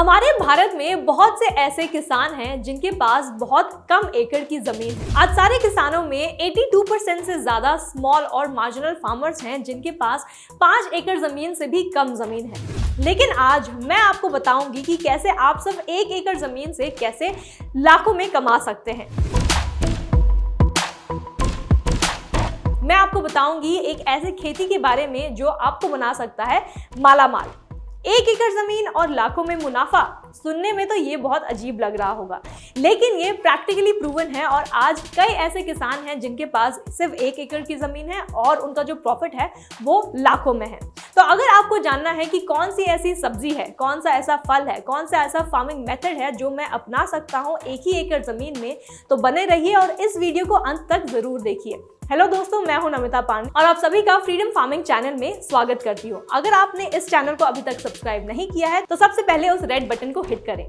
हमारे भारत में बहुत से ऐसे किसान हैं जिनके पास बहुत कम एकड़ की जमीन है। आज सारे किसानों में 82% से ज्यादा स्मॉल और मार्जिनल फार्मर्स हैं जिनके पास 5 एकड़ जमीन से भी कम जमीन है। लेकिन आज मैं आपको बताऊंगी कि कैसे आप सब 1 एकड़ जमीन से कैसे लाखों में कमा सकते हैं। मैं आपको बताऊंगी एक ऐसी खेती के बारे में जो आपको बना सकता है मालामाल। 1 एकड़ जमीन और लाखों में मुनाफा, सुनने में तो ये बहुत अजीब लग रहा होगा, लेकिन ये प्रैक्टिकली प्रूवन है और आज कई ऐसे किसान हैं जिनके पास सिर्फ 1 एकड़ की जमीन है और उनका जो प्रॉफिट है वो लाखों में है। तो अगर आपको जानना है कि कौन सी ऐसी सब्जी है, कौन सा ऐसा फल है, कौन सा ऐसा फार्मिंग मेथड है जो मैं अपना सकता हूँ 1 ही एकड़ जमीन में, तो बने रहिए और इस वीडियो को अंत तक जरूर देखिए। हेलो दोस्तों, मैं हूं नमिता पांडे और आप सभी का फ्रीडम फार्मिंग चैनल में स्वागत करती हूं। अगर आपने इस चैनल को अभी तक सब्सक्राइब नहीं किया है तो सबसे पहले उस रेड बटन को हिट करें।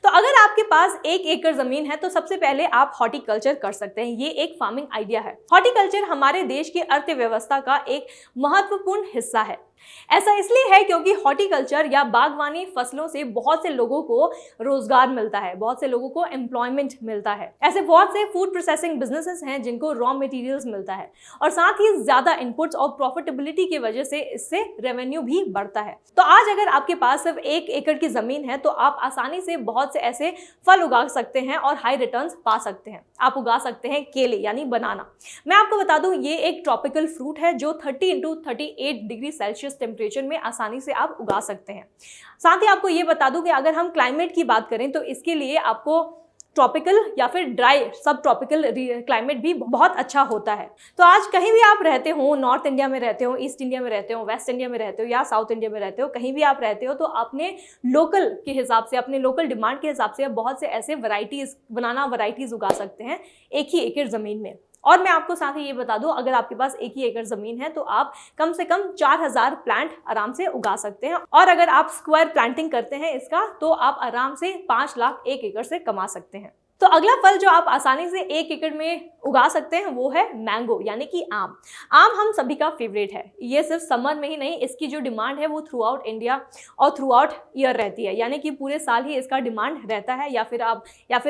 तो अगर आपके पास 1 एकड़ जमीन है तो सबसे पहले आप हॉर्टिकल्चर कर सकते हैं। ये एक फार्मिंग आइडिया है। हॉर्टिकल्चर हमारे देश की अर्थव्यवस्था का एक महत्वपूर्ण हिस्सा है। ऐसा इसलिए है क्योंकि हॉर्टिकल्चर या बागवानी फसलों से बहुत से लोगों को रोजगार मिलता है, बहुत से लोगों को एम्प्लॉयमेंट मिलता है। ऐसे बहुत से फूड प्रोसेसिंग बिजनेसेस हैं जिनको रॉ मटेरियल्स मिलता है और साथ ही ज्यादा इनपुट्स और प्रॉफिटेबिलिटी की वजह से इससे रेवेन्यू भी बढ़ता है। तो आज अगर आपके पास सिर्फ 1 एकड़ की जमीन है तो आप आसानी से बहुत से ऐसे फल उगा सकते हैं और हाई रिटर्न्स पा सकते हैं। आप उगा सकते हैं केले यानी बनाना। मैं आपको बता दूं ये एक ट्रॉपिकल फ्रूट है जो 30 × 38 डिग्री सेल्सियस टेम्परेचर में आसानी से आप उगा सकते हैं। साथ ही आपको ये बता दूं कि अगर हम क्लाइमेट की बात करें तो इसके लिए आपको ट्रॉपिकल या फिर ड्राई सब ट्रॉपिकल क्लाइमेट भी बहुत अच्छा होता है। तो आज कहीं भी आप रहते हो, नॉर्थ इंडिया में रहते हो, ईस्ट इंडिया में रहते हो, वेस्ट इंडिया में रहते हो या साउथ इंडिया में रहते हो, कहीं भी आप रहते हो तो अपने लोकल के हिसाब से, अपने लोकल डिमांड के हिसाब से बहुत से ऐसे बनाना वैरायटीज उगा सकते हैं 1 ही एकड़ जमीन में। और मैं आपको साथ ही ये बता दूं, अगर आपके पास 1 ही एकड़ जमीन है तो आप कम से कम 4000 प्लांट आराम से उगा सकते हैं और अगर आप स्क्वायर प्लांटिंग करते हैं इसका तो आप आराम से 5 लाख 1 एकड़ से कमा सकते हैं। तो अगला फल जो आप आसानी से 1 एकड़ में उगा सकते हैं वो है मैंगो यानी कि आम। आम हम सभी का फेवरेट है। ये सिर्फ समर में ही नहीं, इसकी जो डिमांड है वो थ्रू आउट इंडिया और थ्रू आउट ईयर रहती है, यानी कि पूरे साल ही इसका डिमांड रहता है। या फिर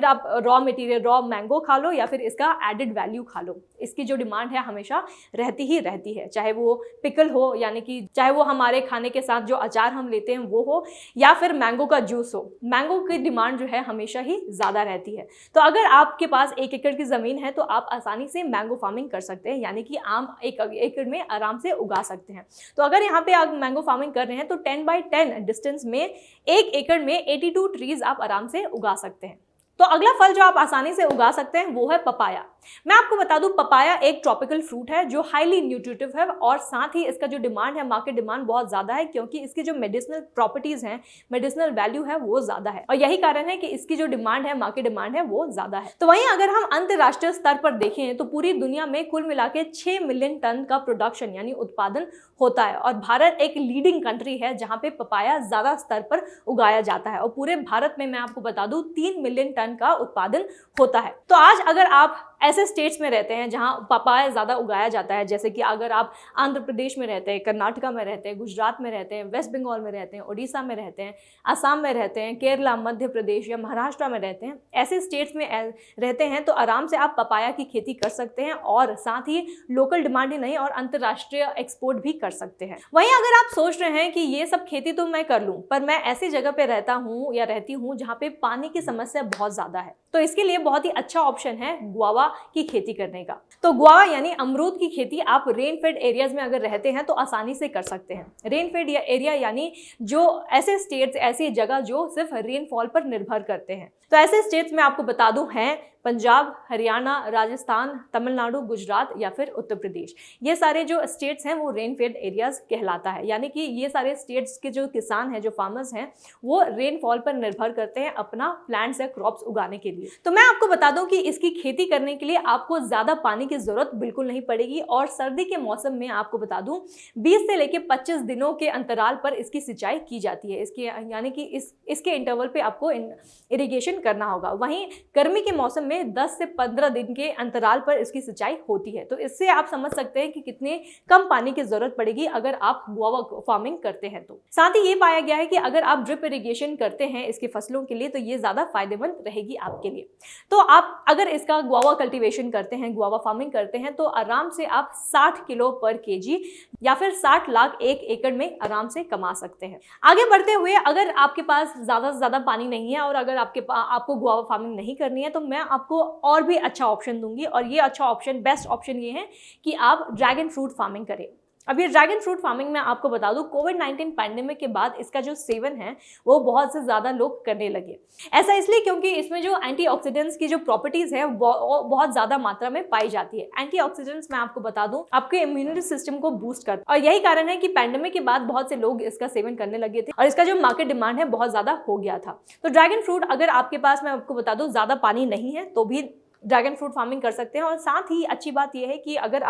आप रॉ मटेरियल, रॉ मैंगो खा लो या फिर इसका एडेड वैल्यू खा लो, इसकी जो डिमांड है हमेशा रहती है। चाहे वो पिकल हो, यानी कि चाहे वो हमारे खाने के साथ जो अचार हम लेते हैं वो हो, या फिर मैंगो का जूस हो, मैंगो की डिमांड जो है हमेशा ही ज़्यादा रहती है। तो अगर आपके पास 1 एकड़ की जमीन है तो आप आसानी से मैंगो फार्मिंग कर सकते हैं, यानी कि आम 1 एकड़ में आराम से उगा सकते हैं। तो अगर यहाँ पे आप मैंगो फार्मिंग कर रहे हैं तो 10 by 10 डिस्टेंस में 1 एकड़ में 82 ट्रीज आप आराम से उगा सकते हैं। तो अगला फल जो आप आसानी से उगा सकते हैं वो है पपाया। मैं आपको बता दूं, पपाया एक ट्रॉपिकल फ्रूट है जो हाईली न्यूट्रिटिव है और साथ ही इसका जो डिमांड है, मार्केट डिमांड बहुत ज्यादा है क्योंकि इसकी जो मेडिसिनल प्रॉपर्टीज हैं, मेडिसिनल वैल्यू है वो ज्यादा है और यही कारण है कि इसकी जो डिमांड है, मार्केट डिमांड है वो ज्यादा है। तो वहीं अगर हम अंतरराष्ट्रीय स्तर पर देखें तो पूरी दुनिया में कुल मिला के 6 मिलियन टन का प्रोडक्शन यानी उत्पादन होता है और भारत एक लीडिंग कंट्री है जहां पे पपाया ज्यादा स्तर पर उगाया जाता है और पूरे भारत में मैं आपको बता दूं 3 मिलियन टन का उत्पादन होता है। तो आज अगर आप ऐसे स्टेट्स में रहते हैं जहां पपाया ज़्यादा उगाया जाता है, जैसे कि अगर आप आंध्र प्रदेश में रहते हैं, कर्नाटका में रहते हैं, गुजरात में रहते हैं, वेस्ट बंगाल में रहते हैं, उड़ीसा में रहते हैं, असम में रहते हैं, केरला, मध्य प्रदेश या महाराष्ट्र में रहते हैं, ऐसे स्टेट्स में रहते हैं तो आराम से आप पपाया की खेती कर सकते हैं और साथ ही लोकल डिमांड ही नहीं और अंतर्राष्ट्रीय एक्सपोर्ट भी कर सकते हैं। वहीं अगर आप सोच रहे हैं कि ये सब खेती तो मैं कर लूँ पर मैं ऐसी जगह पे रहता हूँ या रहती हूँ जहाँ पे पानी की समस्या बहुत ज़्यादा है, तो इसके लिए बहुत ही अच्छा ऑप्शन है गुआवा की खेती करने का। तो गुआवा यानी अमरूद की खेती आप रेन फेड एरियाज में अगर रहते हैं तो आसानी से कर सकते हैं। रेन फेड एरिया यानी जो ऐसे स्टेट्स, ऐसी जगह जो सिर्फ रेनफॉल पर निर्भर करते हैं। तो ऐसे स्टेट्स में आपको बता दूं हैं पंजाब, हरियाणा, राजस्थान, तमिलनाडु, गुजरात या फिर उत्तर प्रदेश। ये सारे जो स्टेट्स हैं वो रेनफेड एरियाज कहलाता है, यानी कि ये सारे स्टेट्स के जो किसान हैं, जो फार्मर्स हैं, वो रेनफॉल पर निर्भर करते हैं अपना प्लांट्स या क्रॉप्स उगाने के लिए। तो मैं आपको बता दूं कि इसकी खेती करने के लिए आपको ज्यादा पानी की जरूरत बिल्कुल नहीं पड़ेगी और सर्दी के मौसम में आपको बता दूं 20 से लेकर 25 दिनों के अंतराल पर इसकी सिंचाई की जाती है। इसके यानी कि इसके इंटरवल पे आपको इरिगेशन करना होगा। वहीं गर्मी के मौसम में में 10 से 15 दिन के अंतराल पर इसकी सिंचाई होती है। तो इससे आप समझ सकते हैं कि कितने कम पानी की जरूरत पड़ेगी अगर आप गुआवा फार्मिंग करते हैं। तो साथ ही ये पाया गया है कि अगर आप ड्रिप इरिगेशन करते हैं इसकी फसलों के लिए तो ये ज्यादा फायदेमंद रहेगी आपके लिए। तो आप अगर इसका गुआवा कल्टीवेशन करते हैं, गुआवा फार्मिंग करते हैं, तो आराम से आप 60 किलो पर केजी या फिर 60 लाख एक एकड़ में आराम से कमा सकते हैं। आगे बढ़ते हुए, अगर आपके पास ज्यादा से ज्यादा पानी नहीं है और अगर आपको गुआवा फार्मिंग नहीं करनी है तो मैं आपको और भी अच्छा ऑप्शन दूंगी, और ये अच्छा ऑप्शन, बेस्ट ऑप्शन ये है कि आप ड्रैगन फ्रूट फार्मिंग करें। अब ये ड्रैगन फ्रूट फार्मिंग में आपको बता दूं, कोविड-19 पैंडेमिक के बाद इसका जो सेवन है वो बहुत से ज्यादा लोग करने लगे। ऐसा इसलिए क्योंकि इसमें जो एंटीऑक्सीडेंट्स की जो प्रॉपर्टीज है वो बहुत ज्यादा मात्रा में पाई जाती है। एंटीऑक्सीडेंट्स मैं आपको बता दूं आपके इम्यूनिटी सिस्टम को बूस्ट करता है, और यही कारण है कि पैंडेमिक के बाद बहुत से लोग इसका सेवन करने लगे थे और इसका जो मार्केट डिमांड है बहुत ज्यादा हो गया था। तो ड्रैगन फ्रूट अगर आपके पास, मैं आपको बता दूं, ज्यादा पानी नहीं है तो भी ड्रैगन फ्रूट फार्मिंग कर सकते हैं। और साथ ही अच्छी बात यह है कि अगर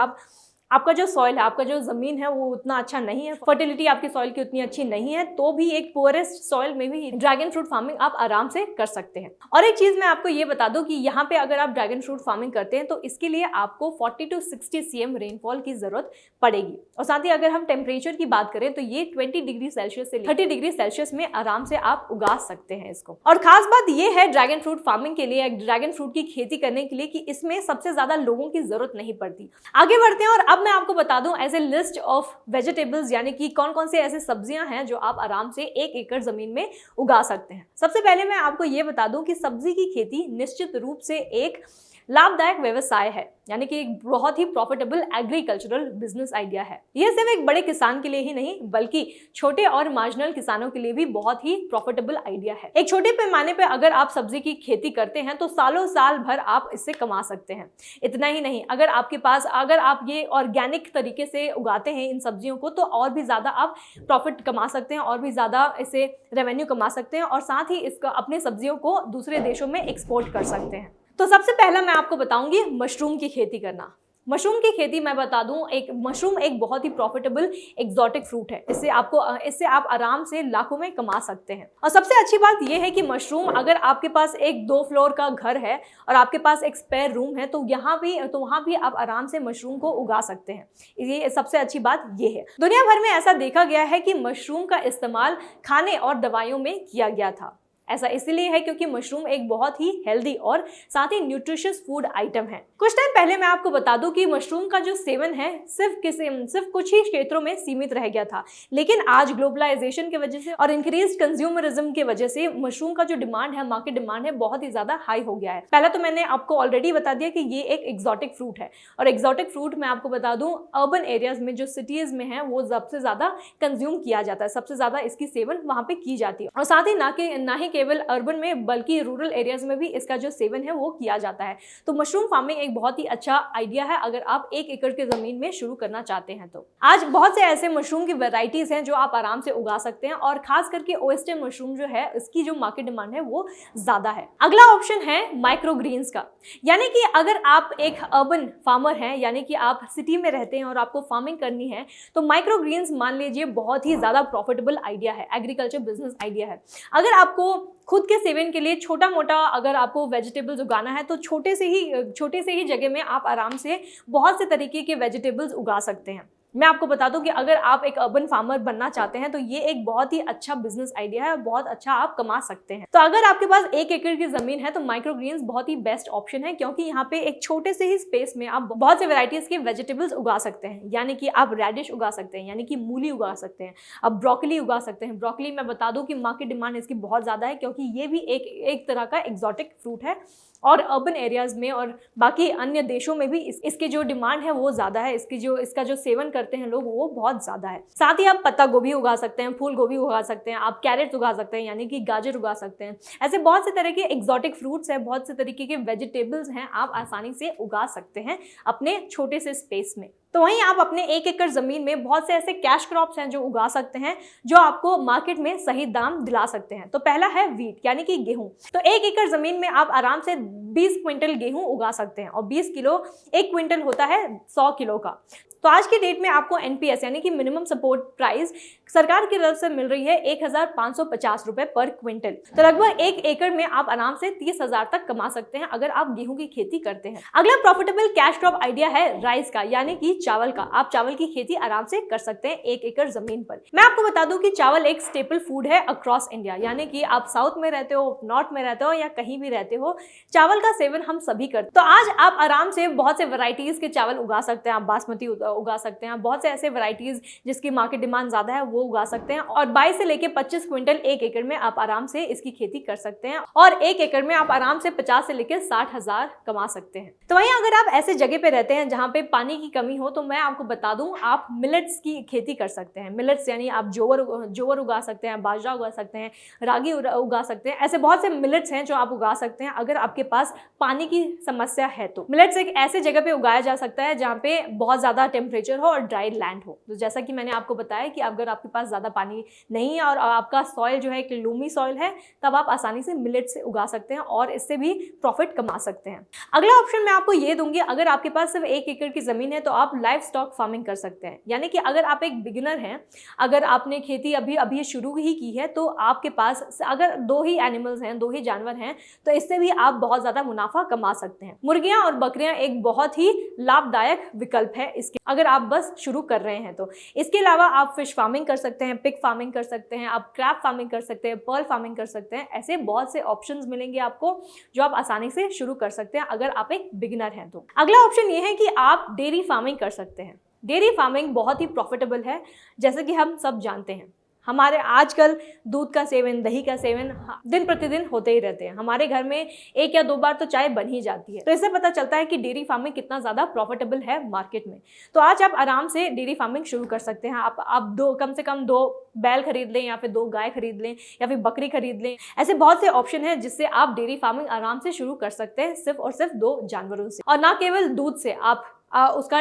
आपका जो सॉइल है, आपका जो जमीन है वो उतना अच्छा नहीं है, फर्टिलिटी आपकी सॉइल की उतनी अच्छी नहीं है, तो भी एक पुअरेस्ट सॉइल में भी ड्रैगन फ्रूट फार्मिंग आप आराम से कर सकते हैं। और एक चीज मैं आपको ये बता दूं कि यहाँ पे अगर आप ड्रैगन फ्रूट फार्मिंग करते हैं तो इसके लिए आपको 40 to 60 cm रेनफॉल की जरूरत पड़ेगी। और साथ ही अगर हम टेम्परेचर की बात करें तो ये 20 डिग्री सेल्सियस से 30 डिग्री सेल्सियस में आराम से आप उगा सकते हैं इसको। और खास बात ये है ड्रैगन फ्रूट फार्मिंग के लिए, ड्रैगन फ्रूट की खेती करने के लिए, कि इसमें सबसे ज्यादा लोगों की जरूरत नहीं पड़ती। आगे बढ़ते हैं और अब मैं आपको बता दूं as a list of vegetables, यानी कि कौन कौन से ऐसे सब्जियां हैं जो आप आराम से 1 एकड़ जमीन में उगा सकते हैं। सबसे पहले मैं आपको ये बता दूं कि सब्जी की खेती निश्चित रूप से एक लाभदायक व्यवसाय है, यानी कि एक बहुत ही प्रॉफिटेबल एग्रीकल्चरल बिजनेस आइडिया है। यह सिर्फ एक बड़े किसान के लिए ही नहीं बल्कि छोटे और मार्जिनल किसानों के लिए भी बहुत ही प्रॉफिटेबल आइडिया है। एक छोटे पैमाने पे अगर आप सब्जी की खेती करते हैं तो सालों साल भर आप इससे कमा सकते हैं। इतना ही नहीं, अगर आप ये ऑर्गेनिक तरीके से उगाते हैं इन सब्जियों को तो और भी ज्यादा आप प्रॉफिट कमा सकते हैं, और भी ज्यादा इससे रेवेन्यू कमा सकते हैं, और साथ ही इसका अपने सब्जियों को दूसरे देशों में एक्सपोर्ट कर सकते हैं। तो सबसे पहला मैं आपको बताऊंगी मशरूम की खेती करना। मशरूम की खेती मैं बता दूं, मशरूम एक बहुत ही प्रॉफिटेबल एक्सोटिक फ्रूट है। इससे आप आराम से लाखों में कमा सकते हैं। और सबसे अच्छी बात यह है कि मशरूम, अगर आपके पास एक 2 फ्लोर का घर है और आपके पास एक स्पेयर रूम है तो वहाँ भी आप आराम से मशरूम को उगा सकते हैं। ये सबसे अच्छी बात ये है। दुनिया भर में ऐसा देखा गया है कि मशरूम का इस्तेमाल खाने और दवाइयों में किया गया था। ऐसा इसलिए है क्योंकि मशरूम एक बहुत ही हेल्दी और साथ ही न्यूट्रिशियस फूड आइटम है। कुछ टाइम पहले मैं आपको बता दूं कि मशरूम का जो सेवन है सिर्फ कुछ ही क्षेत्रों में सीमित रह गया था, लेकिन आज ग्लोबलाइजेशन की वजह से और इंक्रीज्ड कंज्यूमरिज्म की वजह से मशरूम का जो डिमांड है, मार्केट डिमांड है, बहुत ही ज्यादा हाई हो गया है। पहले तो मैंने आपको ऑलरेडी बता दिया कि ये एक एक्सोटिक फ्रूट है, और एक्सोटिक फ्रूट मैं आपको बता दूं अर्बन एरियाज में, जो सिटीज में है, वो सबसे ज्यादा कंज्यूम किया जाता है, सबसे ज्यादा इसकी सेवन वहां पे की जाती है। और साथ ही ना ही केवल अर्बन में बल्कि रूरल एरियाज में भी इसका जो सेवन है वो किया जाता है। तो मशरूम फार्मिंग एक बहुत ही अच्छा आइडिया है अगर आप 1 एकड़ के जमीन में शुरू करना चाहते हैं। तो आज बहुत से ऐसे मशरूम की वैरायटीज हैं जो आप आराम से उगा सकते हैं, और खास करके ओएसटे मशरूम जो है इसकी जो मार्केट डिमांड है वो ज्यादा है। अगला ऑप्शन है माइक्रोग्रीन्स का, यानी कि अगर आप एक अर्बन फार्मर हैं, यानी कि आप सिटी में रहते हैं और आपको फार्मिंग करनी है, तो माइक्रोग्रीन्स मान लीजिए बहुत ही ज्यादा प्रॉफिटेबल आइडिया है, एग्रीकल्चर बिजनेस आइडिया है। अगर आपको खुद के सेवन के लिए छोटा मोटा अगर आपको वेजिटेबल्स उगाना है तो छोटे से ही जगह में आप आराम से बहुत से तरीके के वेजिटेबल्स उगा सकते हैं। मैं आपको बता दूं कि अगर आप एक अर्बन फार्मर बनना चाहते हैं तो ये एक बहुत ही अच्छा बिजनेस आइडिया है और बहुत अच्छा आप कमा सकते हैं। तो अगर आपके पास 1 एकड़ की जमीन है तो माइक्रोग्रीन्स बहुत ही बेस्ट ऑप्शन है, क्योंकि यहाँ पे एक छोटे से ही स्पेस में आप बहुत से वेराइटीज के वेजिटेबल्स उगा सकते हैं। यानी कि आप रेडिश उगा सकते हैं, यानी कि मूली उगा सकते हैं, आप ब्रोकली उगा सकते हैं। ब्रोकली मैं बता दूं कि मार्केट डिमांड इसकी बहुत ज्यादा है, क्योंकि ये भी एक तरह का एक्सोटिक फ्रूट है, और अर्बन एरियाज में और बाकी अन्य देशों में भी इसकी जो डिमांड है वो ज्यादा है, इसका जो सेवन करते हैं लोग वो बहुत ज्यादा है। साथ ही आप पत्ता गोभी उगा सकते हैं, फूल गोभी उगा सकते हैं, आप कैरेट्स उगा सकते हैं, यानी कि गाजर उगा सकते हैं। ऐसे बहुत से तरह के एक्सोटिक फ्रूट्स हैं, बहुत से तरीके के वेजिटेबल्स हैं, आप आसानी से उगा सकते हैं अपने छोटे से स्पेस में। तो वहीं आप अपने 1 एकड़ जमीन में बहुत से ऐसे कैश क्रॉप्स हैं जो उगा सकते हैं, जो आपको मार्केट में सही दाम दिला सकते हैं। तो पहला है वीट, यानी कि गेहूं। तो 1 एकड़ जमीन में आप आराम से 20 क्विंटल गेहूं उगा सकते हैं और 20 किलो 1 क्विंटल होता है 100 किलो का। तो आज के डेट में आपको एनपीएस यानी कि मिनिमम सपोर्ट प्राइस सरकार की तरफ से मिल रही है 1550 रुपए पर क्विंटल। तो लगभग 1 एकड़ में आप आराम से 30,000 तक कमा सकते हैं अगर आप गेहूं की खेती करते हैं। अगला प्रॉफिटेबल कैश क्रॉप आइडिया है राइस का यानी कि चावल का। आप चावल की खेती आराम से कर सकते हैं 1 एकड़ जमीन पर। मैं आपको बता दूं कि चावल एक स्टेपल फूड है अक्रॉस इंडिया, यानी कि आप साउथ में रहते हो, नॉर्थ में रहते हो या कहीं भी रहते हो, चावल का सेवन हम सभी करते हैं। तो आज आप आराम से बहुत से वैरायटीज के चावल उगा सकते हैं। आप बासमती उगा सकते हैं, बहुत से ऐसे वैरायटीज जिसकी मार्केट डिमांड ज्यादा है वो उगा सकते हैं और 22 से लेके 25 क्विंटल 1 एकड़ में आप आराम से इसकी खेती कर सकते हैं और 1 एकड़ में आप आराम से 50 से लेकर 60,000 कमा सकते हैं। तो वहीं अगर आप ऐसे जगह पे रहते हैं जहां पे पानी की कमी हो तो मैं आपको बता दूं आप मिलेट्स की खेती कर सकते हैं। मिलेट्स यानी आप जोवर उगा सकते हैं, बाजरा उगा सकते हैं, रागी उगा सकते हैं। ऐसे बहुत से मिलेट्स हैं जो आप उगा सकते हैं अगर आपके पास पानी की समस्या है तो। मिलेट्स एक ऐसे जगह पे उगाया जा सकता है जहाँ पे बहुत ज्यादा टेम्परेचर हो और ड्राई लैंड हो। तो जैसा कि मैंने आपको बताया कि अगर आपके पास ज्यादा पानी नहीं है और आपका सॉइल जो है एक लूमी सॉइल है तब आप आसानी से मिलेट से उगा सकते हैं और इससे भी प्रॉफिट कमा सकते हैं। अगला ऑप्शन मैं आपको ये दूंगी, अगर आपके पास सिर्फ 1 एकड़ की जमीन है तो आप लाइव स्टॉक फार्मिंग कर सकते हैं। यानी कि अगर आप एक बिगिनर हैं, अगर आपने खेती अभी शुरू ही की है तो आपके पास अगर 2 ही एनिमल्स हैं, 2 ही जानवर हैं तो इससे भी आप बहुत ज्यादा मुनाफा कमा सकते हैं। मुर्गियां और बकरियां एक बहुत ही लाभदायक विकल्प है इसके, अगर आप बस शुरू कर रहे हैं तो। इसके अलावा आप फिश फार्मिंग कर सकते हैं, पिग फार्मिंग कर सकते हैं, आप क्रैब फार्मिंग कर सकते हैं, पर्ल फार्मिंग कर सकते हैं। ऐसे बहुत से ऑप्शंस मिलेंगे आपको जो आप आसानी से शुरू कर सकते हैं अगर आप एक बिगिनर हैं तो। अगला ऑप्शन ये है कि आप डेयरी फार्मिंग कर सकते हैं। डेयरी फार्मिंग बहुत ही प्रॉफिटेबल है, जैसे कि हम सब जानते हैं हमारे आजकल दूध का सेवन, दही का सेवन दिन प्रतिदिन होते ही रहते हैं। हमारे घर में 1 या 2 बार तो चाय बन ही जाती है। तो इससे पता चलता है कि डेयरी फार्मिंग कितना ज़्यादा प्रॉफिटेबल है मार्केट में। तो आज आप आराम से डेयरी फार्मिंग शुरू कर सकते हैं। आप कम से कम 2 बैल खरीद लें या फिर 2 गाय खरीद लें या फिर बकरी खरीद लें। ऐसे बहुत से ऑप्शन हैं जिससे आप डेयरी फार्मिंग आराम से शुरू कर सकते हैं सिर्फ और सिर्फ 2 जानवरों से। और ना केवल दूध से, आप उसका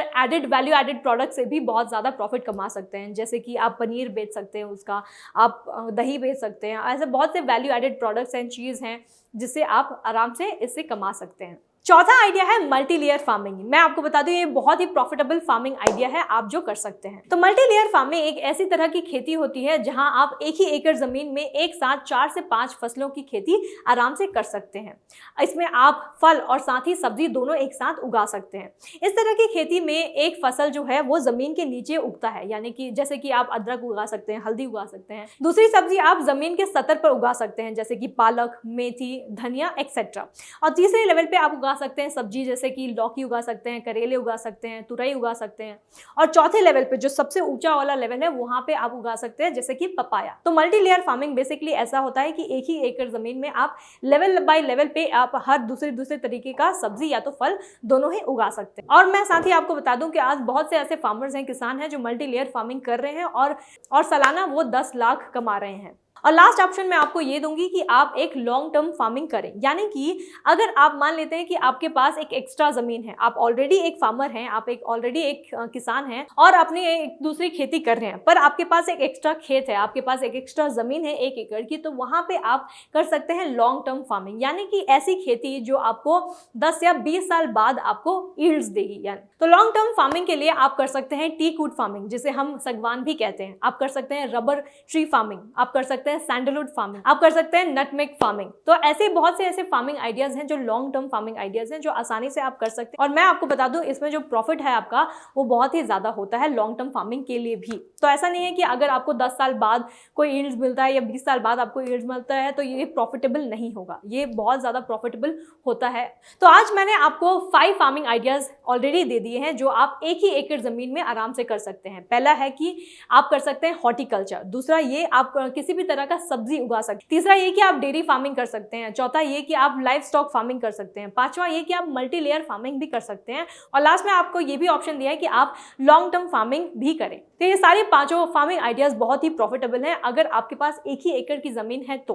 वैल्यू एडेड प्रोडक्ट से भी बहुत ज़्यादा प्रॉफिट कमा सकते हैं। जैसे कि आप पनीर बेच सकते हैं, उसका आप दही बेच सकते हैं। ऐसे बहुत से वैल्यू एडेड प्रोडक्ट्स एंड चीज़ हैं जिससे आप आराम से इससे कमा सकते हैं। चौथा आइडिया है मल्टी लेयर फार्मिंग। मैं आपको बता दूं ये बहुत ही प्रॉफिटेबल फार्मिंग आइडिया है आप जो कर सकते हैं। तो मल्टी लेयर फार्मिंग एक ऐसी तरह की खेती होती है जहां आप 1 ही एकड़ जमीन में एक साथ 4 से 5 फसलों की खेती आराम से कर सकते हैं। इसमें आप फल और साथ ही सब्जी दोनों एक साथ उगा सकते हैं। इस तरह की खेती में एक फसल जो है वो जमीन के नीचे उगता है, यानी कि जैसे कि आप अदरक उगा सकते हैं, हल्दी उगा सकते हैं। दूसरी सब्जी आप जमीन के सतह पर उगा सकते हैं जैसे कि पालक, मेथी, धनिया एक्सेट्रा। और तीसरे लेवल पे आप उगा सकते हैं सब्जी जैसे कि लौकी उगा सकते हैं, करेले उगा सकते हैं, तुरई उगा सकते हैं। और चौथे लेवल पे जो सबसे ऊंचा वाला लेवल है वहां पे आप उगा सकते हैं जैसे कि पपाया। तो मल्टी लेयर फार्मिंग बेसिकली ऐसा होता है कि 1 ही एकड़ जमीन में आप लेवल बाय लेवल पे आप हर दूसरे तरीके का सब्जी या तो फल दोनों ही उगा सकते हैं। और मैं साथ ही आपको बता दूं कि आज बहुत से ऐसे फार्मर्स हैं, किसान हैं जो मल्टी लेयर फार्मिंग कर रहे हैं और सालाना वो 10 लाख कमा रहे हैं। और लास्ट ऑप्शन मैं आपको ये दूंगी कि आप एक लॉन्ग टर्म फार्मिंग करें। यानी कि अगर आप मान लेते हैं कि आपके पास एक एक्स्ट्रा जमीन है, आप ऑलरेडी एक फार्मर हैं, आप ऑलरेडी एक किसान हैं और अपनी एक दूसरी खेती कर रहे हैं, पर आपके पास एक एक्स्ट्रा खेत है, आपके पास एक एक्स्ट्रा जमीन है 1 एकड़ की, तो वहां पे आप कर सकते हैं लॉन्ग टर्म फार्मिंग। यानी कि ऐसी खेती जो आपको 10 या 20 साल बाद आपको यील्ड्स देगी। यानी तो लॉन्ग टर्म फार्मिंग के लिए आप कर सकते हैं टीक वुड फार्मिंग, जिसे हम सागवान भी कहते हैं। आप कर सकते हैं रबर ट्री फार्मिंग, आप कर सकते हैं सैंडलवुड फार्मिंग, आप कर सकते हैं नटमेग फार्मिंग। तो ऐसे बहुत से ऐसे फार्मिंग आइडियाज हैं जो लॉन्ग टर्म फार्मिंग आइडियाज हैं जो आसानी से आप कर सकते हैं। और मैं आपको बता दूं इसमें जो प्रॉफिट है आपका वो बहुत ही ज्यादा होता है लॉन्ग टर्म फार्मिंग के लिए भी। तो ऐसा नहीं है कि अगर आपको 10 साल बाद कोई यील्ड्स मिलता है या 20 साल बाद आपको यील्ड्स मिलता है तो ये प्रॉफिटेबल नहीं होगा, ये बहुत ज्यादा प्रॉफिटेबल होता है। तो आज मैंने आपको 5 फार्मिंग आइडियाज ऑलरेडी दे दिए हैं जो आप 1 ही एकड़ जमीन में आराम से कर सकते हैं। पहला है कि आप कर सकते हैं हॉर्टिकल्चर, दूसरा ये आप किसी भी तरह का सब्जी उगा सकते हैं, तीसरा ये कि आप डेयरी फार्मिंग कर सकते हैं, चौथा ये कि आप लाइव स्टॉक फार्मिंग कर सकते हैं, पांचवा ये कि आप मल्टी लेयर फार्मिंग भी कर सकते हैं और लास्ट में आपको ये भी ऑप्शन दिया है कि आप लॉन्ग टर्म फार्मिंग भी करें। तो ये सारे 5 फार्मिंग आइडियाज बहुत ही प्रॉफिटेबल हैं अगर आपके पास 1 ही एकड़ की जमीन है तो।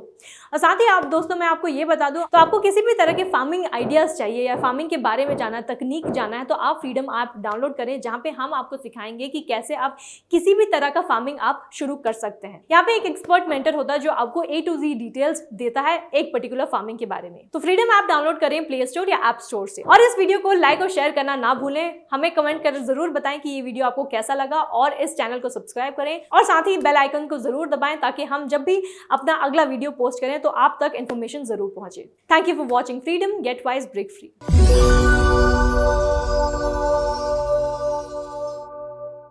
और साथ ही आप दोस्तों मैं आपको ये बता दूं, तो आपको किसी भी तरह के फार्मिंग आइडियाज चाहिए या फार्मिंग के बारे में जाना है, तकनीक जाना है, तो आप फ्रीडम ऐप डाउनलोड करें जहां पे हम आपको सिखाएंगे कि कैसे आप किसी भी तरह का फार्मिंग आप शुरू कर सकते हैं। यहाँ पे एक एक्सपर्ट मेंटर सॉफ्टवेयर होता है जो आपको A to Z डिटेल्स देता है एक पर्टिकुलर फार्मिंग के बारे में। तो फ्रीडम ऐप डाउनलोड करें प्ले स्टोर या ऐप स्टोर से। और इस वीडियो को लाइक और शेयर करना ना भूलें। हमें कमेंट कर जरूर बताएं कि ये वीडियो आपको कैसा लगा और इस चैनल को सब्सक्राइब करें और साथ ही बेल आइकन को जरूर दबाएं ताकि हम जब भी अपना अगला वीडियो पोस्ट करें तो आप तक इन्फॉर्मेशन जरूर पहुंचे। Thank you for watching freedom, get wise break free.